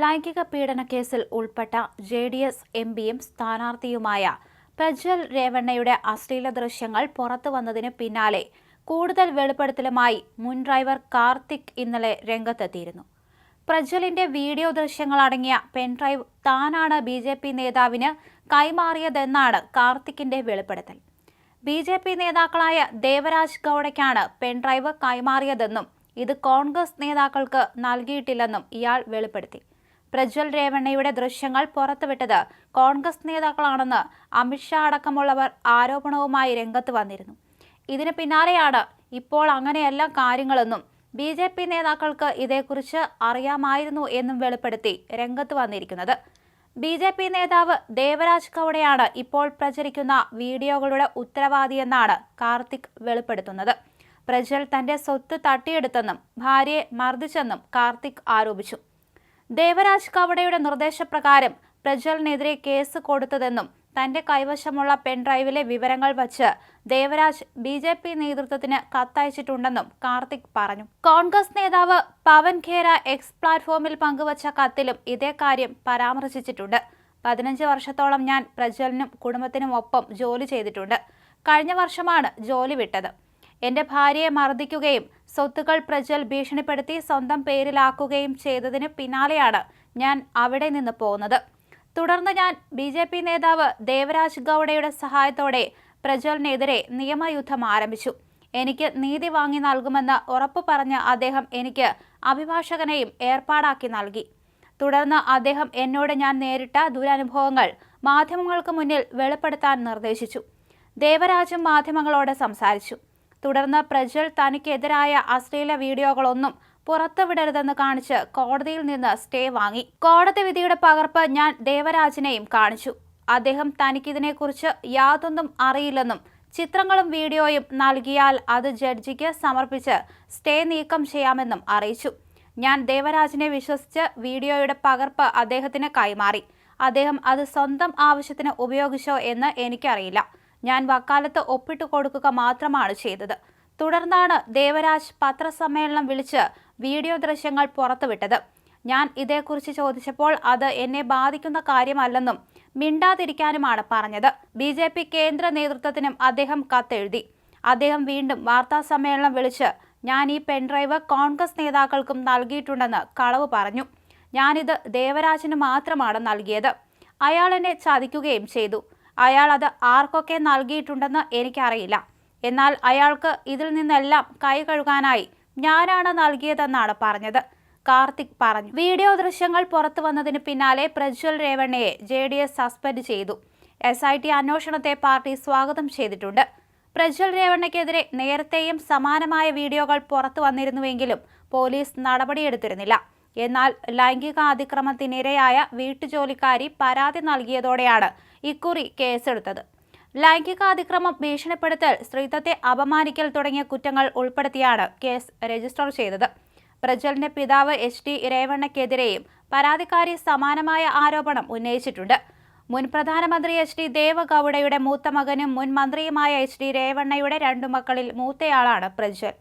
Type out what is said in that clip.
ലൈംഗിക പീഡന കേസിൽ ഉൾപ്പെട്ട JDS MPയും സ്ഥാനാർത്ഥിയുമായ പ്രജ്വൽ രേവണ്ണയുടെ അശ്ലീല ദൃശ്യങ്ങൾ പുറത്തുവന്നതിന് പിന്നാലെ കൂടുതൽ വെളിപ്പെടുത്തലുമായി മുൻ ഡ്രൈവർ കാർത്തിക് ഇന്നലെ രംഗത്തെത്തിയിരുന്നു. പ്രജ്വലിന്റെ വീഡിയോ ദൃശ്യങ്ങളടങ്ങിയ പെൻഡ്രൈവ് താനാണ് BJP നേതാവിന് കൈമാറിയതെന്നാണ് കാർത്തിക്കിന്റെ വെളിപ്പെടുത്തൽ. BJP നേതാക്കളായ ദേവരാജ് ഗൌഡയ്ക്കാണ് പെൻഡ്രൈവ് കൈമാറിയതെന്നും ഇത് കോൺഗ്രസ് നേതാക്കൾക്ക് നൽകിയിട്ടില്ലെന്നും ഇയാൾ വെളിപ്പെടുത്തി. പ്രജ്വൽ രേവണ്ണയുടെ ദൃശ്യങ്ങൾ പുറത്തുവിട്ടത് കോൺഗ്രസ് നേതാക്കളാണെന്ന് അമിത്ഷാ അടക്കമുള്ളവർ ആരോപണവുമായി രംഗത്ത് വന്നിരുന്നു. ഇതിന് പിന്നാലെയാണ് ഇപ്പോൾ അങ്ങനെയല്ല കാര്യങ്ങളെന്നും BJP നേതാക്കൾക്ക് ഇതേക്കുറിച്ച് അറിയാമായിരുന്നു എന്നും വെളിപ്പെടുത്തി രംഗത്ത് വന്നിരിക്കുന്നത്. BJP നേതാവ് ദേവരാജ് ഗൌഡയാണ് ഇപ്പോൾ പ്രചരിക്കുന്ന വീഡിയോകളുടെ ഉത്തരവാദിയെന്നാണ് കാർത്തിക് വെളിപ്പെടുത്തുന്നത്. പ്രജ്വൽ തന്റെ സ്വത്ത് തട്ടിയെടുത്തെന്നും ഭാര്യയെ മർദ്ദിച്ചെന്നും കാർത്തിക് ആരോപിച്ചു. ദേവരാജ് ഗൌഡയുടെ നിർദ്ദേശപ്രകാരം പ്രജ്വലിനെതിരെ കേസ് കൊടുത്തതെന്നും തന്റെ കൈവശമുള്ള പെൻഡ്രൈവിലെ വിവരങ്ങൾ വച്ച് ദേവരാജ് BJP നേതൃത്വത്തിന് കത്തയച്ചിട്ടുണ്ടെന്നും കാർത്തിക് പറഞ്ഞു. കോൺഗ്രസ് നേതാവ് പവൻ ഖേര എക്സ് പ്ലാറ്റ്ഫോമിൽ പങ്കുവച്ച കത്തിലും ഇതേ കാര്യം പരാമർശിച്ചിട്ടുണ്ട്. 15 വർഷത്തോളം ഞാൻ പ്രജ്വലിനും കുടുംബത്തിനും ഒപ്പം ജോലി ചെയ്തിട്ടുണ്ട്. കഴിഞ്ഞ വർഷമാണ് ജോലി വിട്ടത്. എന്റെ ഭാര്യയെ മർദ്ദിക്കുകയും സ്വത്തുക്കൾ പ്രജ്വൽ ഭീഷണിപ്പെടുത്തി സ്വന്തം പേരിലാക്കുകയും ചെയ്തതിന് പിന്നാലെയാണ് ഞാൻ അവിടെ നിന്ന് പോകുന്നത്. തുടർന്ന് ഞാൻ BJP നേതാവ് ദേവരാജ് ഗൌഡയുടെ സഹായത്തോടെ പ്രജ്വലിനെതിരെ നിയമയുദ്ധം ആരംഭിച്ചു. എനിക്ക് നീതി വാങ്ങി നൽകുമെന്ന് ഉറപ്പു പറഞ്ഞ് അദ്ദേഹം എനിക്ക് അഭിഭാഷകനെയും ഏർപ്പാടാക്കി നൽകി. തുടർന്ന് അദ്ദേഹം എന്നോട് ഞാൻ നേരിട്ട ദുരനുഭവങ്ങൾ മാധ്യമങ്ങൾക്ക് മുന്നിൽ വെളിപ്പെടുത്താൻ നിർദ്ദേശിച്ചു. ദേവരാജും മാധ്യമങ്ങളോട് സംസാരിച്ചു. തുടർന്ന് പ്രജ്വൽ തനിക്കെതിരായ അശ്ലീല വീഡിയോകളൊന്നും പുറത്തുവിടരുതെന്ന് കാണിച്ച് കോടതിയിൽ നിന്ന് സ്റ്റേ വാങ്ങി. കോടതി വിധിയുടെ പകർപ്പ് ഞാൻ ദേവരാജിനെയും കാണിച്ചു. അദ്ദേഹം തനിക്കിതിനെക്കുറിച്ച് യാതൊന്നും അറിയില്ലെന്നും ചിത്രങ്ങളും വീഡിയോയും നൽകിയാൽ അത് ജഡ്ജിക്ക് സമർപ്പിച്ച് സ്റ്റേ നീക്കം ചെയ്യാമെന്നും അറിയിച്ചു. ഞാൻ ദേവരാജിനെ വിശ്വസിച്ച് വീഡിയോയുടെ പകർപ്പ് അദ്ദേഹത്തിന് കൈമാറി. അദ്ദേഹം അത് സ്വന്തം ആവശ്യത്തിന് ഉപയോഗിച്ചോ എന്ന് എനിക്കറിയില്ല. ഞാൻ വക്കാലത്ത് ഒപ്പിട്ടു കൊടുക്കുക മാത്രമാണ് ചെയ്തത്. തുടർന്നാണ് ദേവരാജ് പത്രസമ്മേളനം വിളിച്ച് വീഡിയോ ദൃശ്യങ്ങൾ പുറത്തുവിട്ടത്. ഞാൻ ഇതേക്കുറിച്ച് ചോദിച്ചപ്പോൾ അത് എന്നെ ബാധിക്കുന്ന കാര്യമല്ലെന്നും മിണ്ടാതിരിക്കാനുമാണ് പറഞ്ഞത്. BJP കേന്ദ്ര നേതൃത്വത്തിനും അദ്ദേഹം കത്തെഴുതി. അദ്ദേഹം വീണ്ടും വാർത്താ സമ്മേളനം വിളിച്ച് ഞാൻ ഈ പെൻഡ്രൈവ് കോൺഗ്രസ് നേതാക്കൾക്കും നൽകിയിട്ടുണ്ടെന്ന് കളവ് പറഞ്ഞു. ഞാനിത് ദേവരാജിന് മാത്രമാണ് നൽകിയത്. അയാൾ എന്നെ ചതിക്കുകയും ചെയ്തു. അയാൾ അത് ആർക്കൊക്കെ നൽകിയിട്ടുണ്ടെന്ന് എനിക്കറിയില്ല. എന്നാൽ അയാൾക്ക് ഇതിൽ നിന്നെല്ലാം കൈ കഴുകാനായി ഞാനാണ് നൽകിയതെന്നാണ് പറഞ്ഞത്, കാർത്തിക് പറഞ്ഞു. വീഡിയോ ദൃശ്യങ്ങൾ പുറത്തു വന്നതിന് പിന്നാലെ പ്രജ്വൽ രേവണ്ണയെ JDS സസ്പെൻഡ് ചെയ്തു. SIT അന്വേഷണത്തെ പാർട്ടി സ്വാഗതം ചെയ്തിട്ടുണ്ട്. പ്രജ്വൽ രേവണ്ണയ്ക്കെതിരെ നേരത്തെയും സമാനമായ വീഡിയോകൾ പുറത്തു വന്നിരുന്നുവെങ്കിലും പോലീസ് നടപടിയെടുത്തിരുന്നില്ല. എന്നാൽ ലൈംഗിക അതിക്രമത്തിനിരയായ വീട്ടുജോലിക്കാരി പരാതി നൽകിയതോടെയാണ് ഇക്കുറി കേസെടുത്തത്. ലൈംഗിക അതിക്രമം, ഭീഷണിപ്പെടുത്തൽ, സ്ത്രീത്വത്തെ അപമാനിക്കൽ തുടങ്ങിയ കുറ്റങ്ങൾ ഉൾപ്പെടുത്തിയാണ് കേസ് രജിസ്റ്റർ ചെയ്തത്. പ്രജ്വലിന്റെ പിതാവ് HD രേവണ്ണയ്ക്കെതിരെയും പരാതിക്കാരി സമാനമായ ആരോപണം ഉന്നയിച്ചിട്ടുണ്ട്. മുൻ പ്രധാനമന്ത്രി HD ദേവഗൌഡയുടെ മൂത്ത മകനും മുൻ മന്ത്രിയുമായ HD രേവണ്ണയുടെ 2 മക്കളിൽ മൂത്തയാളാണ് പ്രജ്വൽ.